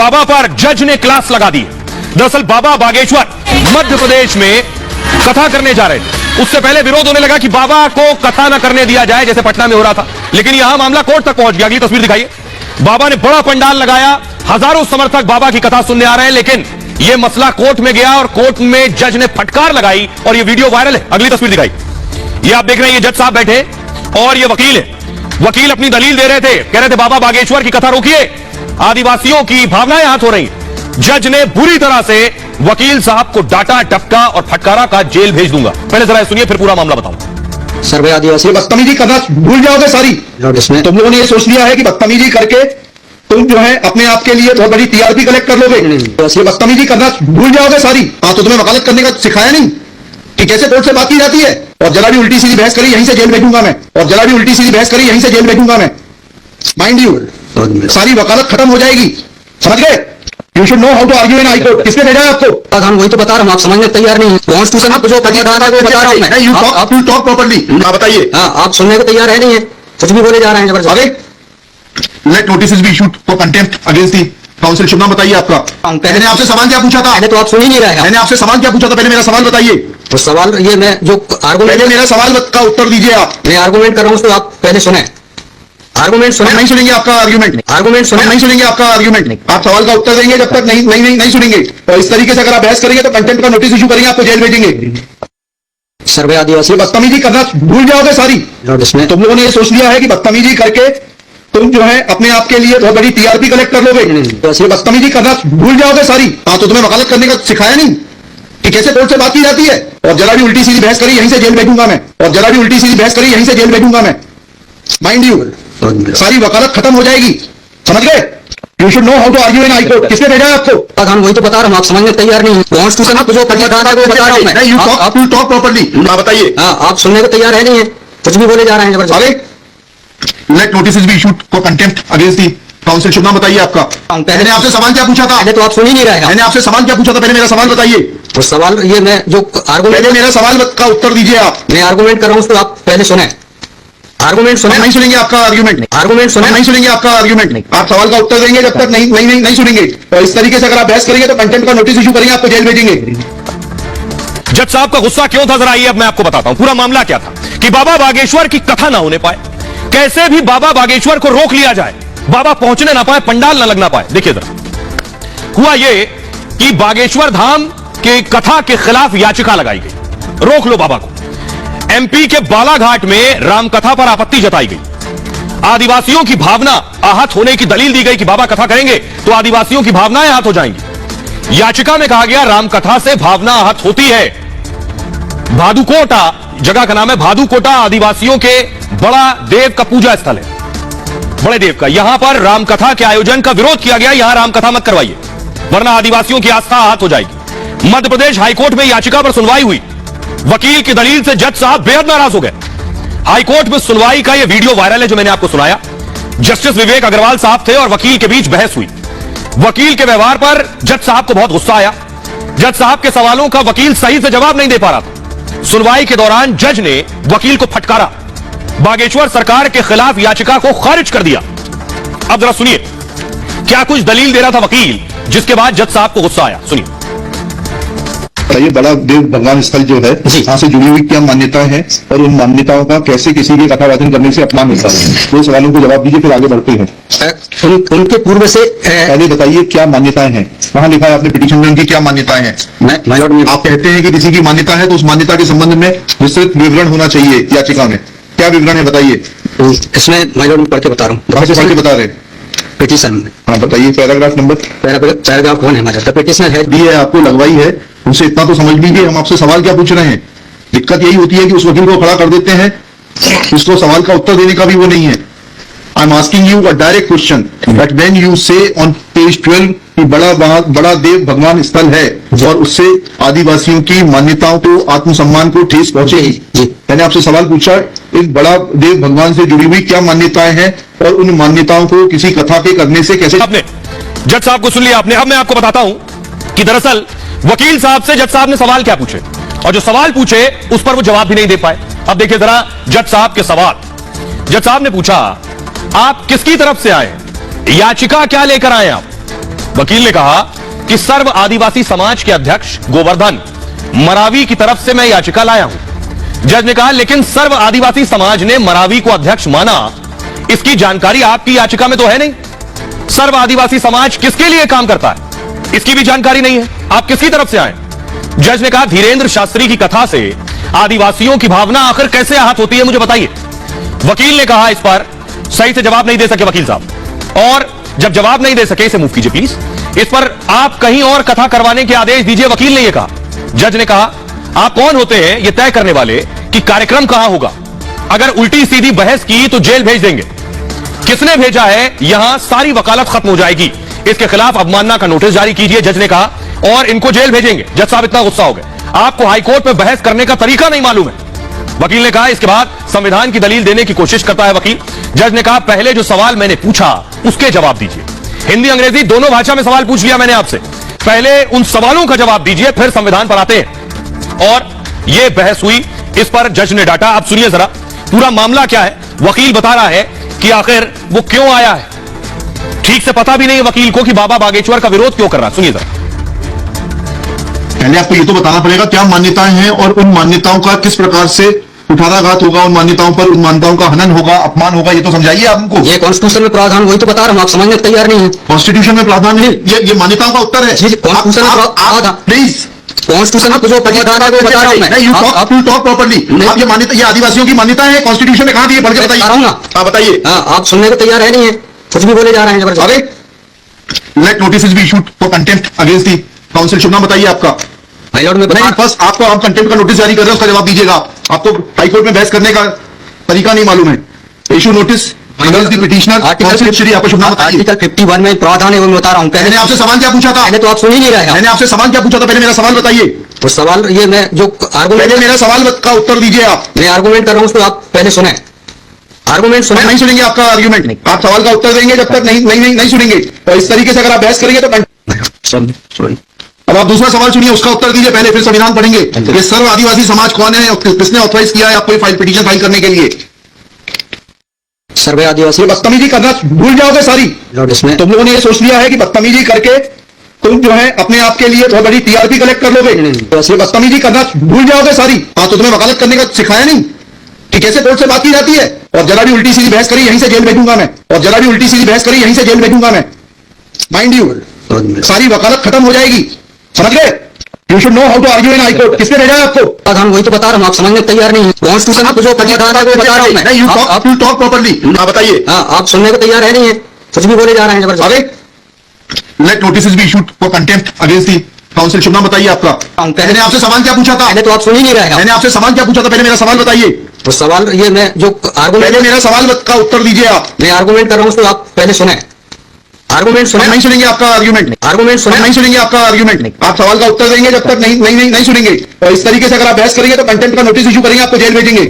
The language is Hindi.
बाबा पर जज ने क्लास लगा दी। दरअसल बाबा बागेश्वर मध्य प्रदेश में कथा करने जा रहे थे। उससे पहले विरोध होने लगा कि बाबा को कथा न करने दिया जाए, जैसे पटना में हो रहा था, लेकिन यहां मामला कोर्ट तक पहुंच गया। अगली तस्वीर दिखाइए। बाबा ने बड़ा पंडाल लगाया, हजारों समर्थक बाबा की कथा सुनने आ रहे हैं, लेकिन यह मसला कोर्ट में गया और कोर्ट में जज ने फटकार लगाई और यह वीडियो वायरल है। अगली तस्वीर दिखाई। यह आप देख रहे हैं, ये जज साहब बैठे और ये वकील है। वकील अपनी दलील दे रहे थे, कह रहे थे बाबा बागेश्वर की कथा रोकिए, आदिवासियों की भावनाएं हाथ हो रही। जज ने बुरी तरह से वकील साहब को डांटा, टपका और फटकारा, का जेल भेज दूंगा। पहले जरा सुनिए, फिर पूरा मामला बताऊंगा। सर भाई आदिवासी बदतमीजी करना भूल जाओगे सारी। तुम लोगों ने ये सोच लिया है कि बदतमीजी करके तुम जो है अपने आप के लिए बहुत बड़ी टीआरपी कलेक्ट कर लोगे। ये बदतमीजी करना भूल जाओगे सारी। तो तुम्हें वकालत करने का सिखाया नहीं कि कैसे कोर्ट से बात की जाती है। और जरा भी उल्टी सीधी बहस करी यहीं से जेल भेजूंगा मैं। और जरा भी उल्टी सीधी बहस करी यहीं से जेल भेजूंगा मैं। माइंड यू, सारी वकालत खत्म हो जाएगी, समझ गए? You should know how to argue in high court. किसने भेजा है आपको? हम वही तो बता रहा हूँ, आप समझने तैयार नहीं है। कॉन्स्टिट्यूशन आप जो बता रहा हूँ मैं, आप टॉक प्रॉपर्ली। बताइए। आप सुनने को तैयार है नहीं है, कुछ भी बोले जा रहे हैं जबरदस्त। Let notice be issued for contempt against the council. शुभ नाम बताइए आपका। मैंने आपसे सवाल क्या पूछा था? पहले तो आप सुन ही नहीं रहे हैं। मैंने आपसे सवाल क्या पूछा था? पहले मेरा सवाल बताइए। तो सवाल ये मैं जो आर्गुमेंट, पहले मेरा सवाल का उत्तर दीजिए आप। मैं आर्गुमेंट कर रहा हूँ, उसको आप पहले सुने। आर्गुमेंट सुने। नहीं सुनेंगे आपका आर्गुमेंट। आर्गुमेंट सुने। नहीं सुनेंगे आपका आर्गुमेंट। आप सवाल का उत्तर देंगे जब तक नहीं सुनेंगे। और इस तरीके से अगर आप बहस करेंगे तो कंटेम्प्ट का नोटिस इशू करेंगे, आपको जेल भेजेंगे। सर भाई आदिवासी बदतमीजी करना भूल जाओगे सारी। तुम लोगों ने ये सोच लिया है कि बदतमीजी करके तुम जो है अपने आप के लिए बहुत बड़ी टीआरपी कलेक्ट कर लोगे। ये बदतमीजी करना भूल जाओगे सारी। तो तुम्हें वकालत करने का सिखाया नहीं कि कैसे कोर्ट से बात की जाती है। और जरा भी उल्टी सीधी बहस करी यहीं से जेल भेजूंगा मैं। और जरा भी उल्टी सीधी बहस करी यहीं से जेल भेजूंगा मैं। माइंड यू, सारी वकालत खत्म हो जाएगी, समझ गए? You should know how to argue in high court. किसने भेजा है आपको? हम वही तो बता रहा हूँ, आप समझने तैयार नहीं है। कॉन्स्टिट्यूशन आप जो बता रहा हूँ मैं, आप टॉक प्रॉपर्ली। बताइए। आप सुनने को तैयार है नहीं है, कुछ भी बोले जा रहे हैं जबरदस्त। Let notice be issued for contempt against the council. शुभ नाम बताइए आपका। मैंने आपसे सवाल क्या पूछा था? पहले तो आप सुन ही नहीं रहे हैं। मैंने आपसे सवाल क्या पूछा था? पहले मेरा सवाल बताइए। तो सवाल ये मैं जो आर्गुमेंट, पहले मेरा सवाल का उत्तर दीजिए आप। मैं आर्गुमेंट कर रहा हूँ, उसको आप पहले सुने। आर्गुमेंट सुने। नहीं सुनेंगे आपका आर्गुमेंट। आर्गुमेंट सुने। नहीं सुनेंगे आपका आर्गुमेंट। आप सवाल का उत्तर देंगे जब तक नहीं सुनेंगे। और इस तरीके से अगर आप बहस करेंगे तो कंटेम्प्ट का नोटिस इशू करेंगे, आपको जेल भेजेंगे। जज साहब का गुस्सा क्यों था, जरा आइए अब मैं आपको बताता हूं। पूरा मामला क्या था कि बाबा बागेश्वर की कथा ना होने पाए, कैसे भी बाबा बागेश्वर को रोक लिया जाए, बाबा पहुंचने ना पाए, पंडाल ना लगना पाए। देखिए जरा, हुआ यह कि बागेश्वर धाम के कथा के खिलाफ याचिका लगाई गई, रोक लो बाबा को। एमपी के बालाघाट में रामकथा पर आपत्ति जताई गई। आदिवासियों की भावना आहत होने की दलील दी गई कि बाबा कथा करेंगे तो आदिवासियों की भावनाएं आहत हो जाएंगी। याचिका में कहा गया रामकथा से भावना आहत होती है। भादुकोटा जगह का नाम है, भादुकोटा आदिवासियों के बड़ा देव का पूजा स्थल है, बड़े देव का। यहां पर रामकथा के आयोजन का विरोध किया गया, यहां रामकथा मत करवाइए वरना आदिवासियों की आस्था आहत हो जाएगी। मध्य प्रदेश हाईकोर्ट में याचिका पर सुनवाई हुई। वकील की दलील से जज साहब बेहद नाराज हो गए। हाईकोर्ट में सुनवाई का यह वीडियो वायरल है जो मैंने आपको सुनाया। जस्टिस विवेक अग्रवाल साहब थे और वकील के बीच बहस हुई। वकील के व्यवहार पर जज साहब को बहुत गुस्सा आया। जज साहब के सवालों का वकील सही से जवाब नहीं दे पा रहा था। सुनवाई के दौरान जज ने वकील को फटकारा, बागेश्वर सरकार के खिलाफ याचिका को खारिज कर दिया। अब जरा सुनिए क्या कुछ दलील दे रहा था वकील, जिसके बाद जज साहब को गुस्सा आया। सुनिए। ये बड़ा देव भगवान स्थल जो है, यहाँ से जुड़ी हुई क्या मान्यताएं हैं और उन मान्यताओं का कैसे किसी के कथावाचन करने से अपमान होता है, वो सवालों को जवाब दीजिए, फिर आगे बढ़ते हैं। उनके पूर्व से पहले बताइए क्या मान्यताएं हैं। वहां लिखा है आपने पिटीशन में उनकी क्या मान्यताएं हैं। आप कहते हैं कि किसी की मान्यता है तो उस मान्यता के संबंध में विस्तृत विवरण होना चाहिए याचिका में। क्या विवरण है बताइए। इसमें मैं पढ़ के बता रहा हूँ। कहाँ से पढ़ के बता रहे हैं? पिटीशन में। हाँ बताइए पैराग्राफ नंबर। पैराग्राफ कौन है हमारा? पिटीशन है, दी है आपको, लगवाई है, उनसे इतना तो समझ लीजिए हम आपसे सवाल क्या पूछ रहे हैं। दिक्कत यही होती है कि उस वकील को खड़ा कर देते हैं, उसको सवाल का उत्तर देने का भी वो नहीं है। I am asking you a direct question that when you से ऑन पेज 12 कि बड़ा देव भगवान स्थल है और उससे आदिवासियों की मान्यताओं को, आत्मसम्मान को ठेस पहुंचेगी। मैंने आपसे सवाल पूछा इस बड़ा देव भगवान से जुड़ी हुई क्या मान्यताएं हैं और उन मान्यताओं को किसी कथा के करने से कैसे। आपने जज साहब को सुन लिया आपने। अब मैं आपको बताता हूं कि दरअसल वकील साहब से जज साहब ने सवाल क्या पूछे और जो सवाल पूछे उस पर वो जवाब भी नहीं दे पाए। अब देखिए जरा जज साहब के सवाल। जज साहब ने पूछा आप किसकी तरफ से आए, याचिका क्या लेकर आए आप। वकील ने कहा कि सर्व आदिवासी समाज के अध्यक्ष गोवर्धन मरावी की तरफ से मैं याचिका लाया हूं। जज ने कहा लेकिन सर्व आदिवासी समाज ने मरावी को अध्यक्ष माना, इसकी जानकारी आपकी याचिका में तो है नहीं। सर्व आदिवासी समाज किसके लिए काम करता है इसकी भी जानकारी नहीं है, आप किसकी तरफ से आए। जज ने कहा धीरेन्द्र शास्त्री की कथा से आदिवासियों की भावना आखिर कैसे आहत होती है, मुझे बताइए। वकील ने कहा इस पर सही से जवाब नहीं दे सके वकील साहब, और जब जवाब नहीं दे सके इसे मूव कीजिए प्लीज। इस पर आप कहीं और कथा करवाने के आदेश दीजिए, वकील ने यह कहा। जज ने कहा आप कौन होते हैं यह तय करने वाले कि कार्यक्रम कहां होगा, अगर उल्टी सीधी बहस की तो जेल भेज देंगे। किसने भेजा है यहां सारी वकालत खत्म हो जाएगी, इसके खिलाफ अवमानना का नोटिस जारी कीजिए, जज ने कहा, और इनको जेल भेजेंगे। जज साहब इतना गुस्सा हो गए, आपको हाईकोर्ट में बहस करने का तरीका नहीं मालूम है। वकील ने कहा इसके बाद संविधान की दलील देने की कोशिश करता है वकील। जज ने कहा पहले जो सवाल मैंने पूछा उसके जवाब दीजिए। हिंदी अंग्रेजी दोनों भाषा में सवाल पूछ लिया मैंने आपसे, पहले उन सवालों का जवाब दीजिए फिर संविधान पर आते हैं। और यह बहस हुई, इस पर जज ने डांटा। आप सुनिए जरा पूरा मामला क्या है। वकील बता रहा है कि आखिर वो क्यों आया है, ठीक से पता भी नहीं है वकील को कि बाबा बागेश्वर का विरोध क्यों कर रहा है। सुनिए जरा। पहले आपको ये तो बताना पड़ेगा क्या मान्यताएं हैं और उन मान्यताओं का किस प्रकार से कुठाराघात होगा, उन मान्यताओं पर, उन मान्यताओं का हनन होगा, अपमान होगा, ये तो समझाइए आप हमको। ये कॉन्स्टिट्यूशन में प्रावधान, वही तो बता रहा हूं, आप समझने को तैयार नहीं है। कॉन्स्टिट्यूशन में प्रावधान नहीं, ये मान्यताओं का उत्तर है। कॉन्स्टिट्यूशन में प्रावधान, प्लीज कॉन्स्टिट्यूशन में जो प्रावधान है वो बता रहा हूं मैं। You talk properly. आप ये मान्यता, ये आदिवासियों की मान्यता है, कॉन्स्टिट्यूशन में कहां दी है, पढ़ के बताइए। हाँ बताइए। आप सुनने को तैयार है नहीं है, कुछ भी बोले जा रहे हैं जबरदस्ती। Let notice be issued for contempt against the council. शुभ नाम बताइए आपका। हाईकोर्ट में नहीं, फर्स्ट आपको हम कंटेम्प्ट का नोटिस जारी कर रहे हैं, उसका जवाब दीजिएगा। आपको हाईकोर्ट में बहस करने का तरीका नहीं मालूम है। Issue notice against the petitioner. आपको शुभ नाम बताइए। आर्टिकल 51 में प्रावधान है वो मैं बता रहा हूं। मैंने आपसे सवाल क्या पूछा था, पहले तो आप सुन ही नहीं रहे हैं। मैंने आपसे सवाल क्या पूछा था, पहले मेरा सवाल बताइए। तो सवाल ये मैं जो आर्गूमेंट, पहले मेरा सवाल का उत्तर दीजिए। आप मैं आर्गूमेंट कर रहा हूं उसको आप पहले सुने। आर्गूमेंट सुने, नहीं सुनेंगे आपका आर्ग्यूमेंट नहीं। आप सवाल का उत्तर देंगे जब तक नहीं सुनेंगे, और इस तरीके से अगर आप बहस करेंगे तो अब आप दूसरा सवाल सुनिए, उसका उत्तर दीजिए पहले, फिर संविधान पढ़ेंगे। ये सर्व आदिवासी समाज कौन है, किसने ऑथराइज किया है आपको फाइल पिटीशन फाइल करने के लिए। सर्वे आदिवासी। बदतमीजी करना भूल जाओगे सारी। तुम लोगों ने ये सोच लिया है कि बदतमीजी करके तुम जो है अपने आप के लिए बहुत बड़ी टीआरपी कलेक्ट कर लोगे। बदतमीजी करना भूल जाओगे सारी। हाँ, तो तुम्हें वकालत करने का सिखाया नहीं कि कैसे कोर्ट से बात की जाती है। और जरा भी उल्टी सीधी बहस करी यहीं से जेल भेजूंगा मैं, और जरा भी उल्टी सीधी बहस करी यहीं से जेल भेजूंगा मैं। माइंड यू, सारी वकालत खत्म हो जाएगी, समझ गए। You should know how to argue in high court. किसने भेजा है आपको? हम वही तो बता रहा हूँ, आप समझने को तैयार नहीं है। कॉन्स्टिट्यूशन में जो प्रावधान है वो बता रहा हूं मैं। You talk properly. हाँ बताइए। हाँ, आप सुनने को तैयार है नहीं है, कुछ भी बोले जा रहे हैं जबरदस्ती। Let notice be issued for contempt against the council. शुभ नाम बताइए आपका। मैंने आपसे सवाल क्या पूछा था, पहले तो आप सुन ही नहीं रहे हैं। मैंने आपसे सवाल क्या पूछा था, पहले मेरा सवाल बताइए। तो सवाल ये मैं जो आर्गूमेंट, पहले मेरा सवाल का उत्तर दीजिए। आप मैं आर्गूमेंट कर रहा हूँ उसको आप पहले सुने। आर्गूमेंट सुने, नहीं सुनेंगे आपका आर्ग्यूमेंट। आर्गूमेंट सुने, नहीं सुनेंगे आपका आर्ग्यूमेंट। आप सवाल का उत्तर देंगे जब तक नहीं सुनेंगे, और इस तरीके से अगर आप बहस करेंगे तो कंटेम्प्ट का नोटिस इशू करेंगे, आपको जेल भेजेंगे।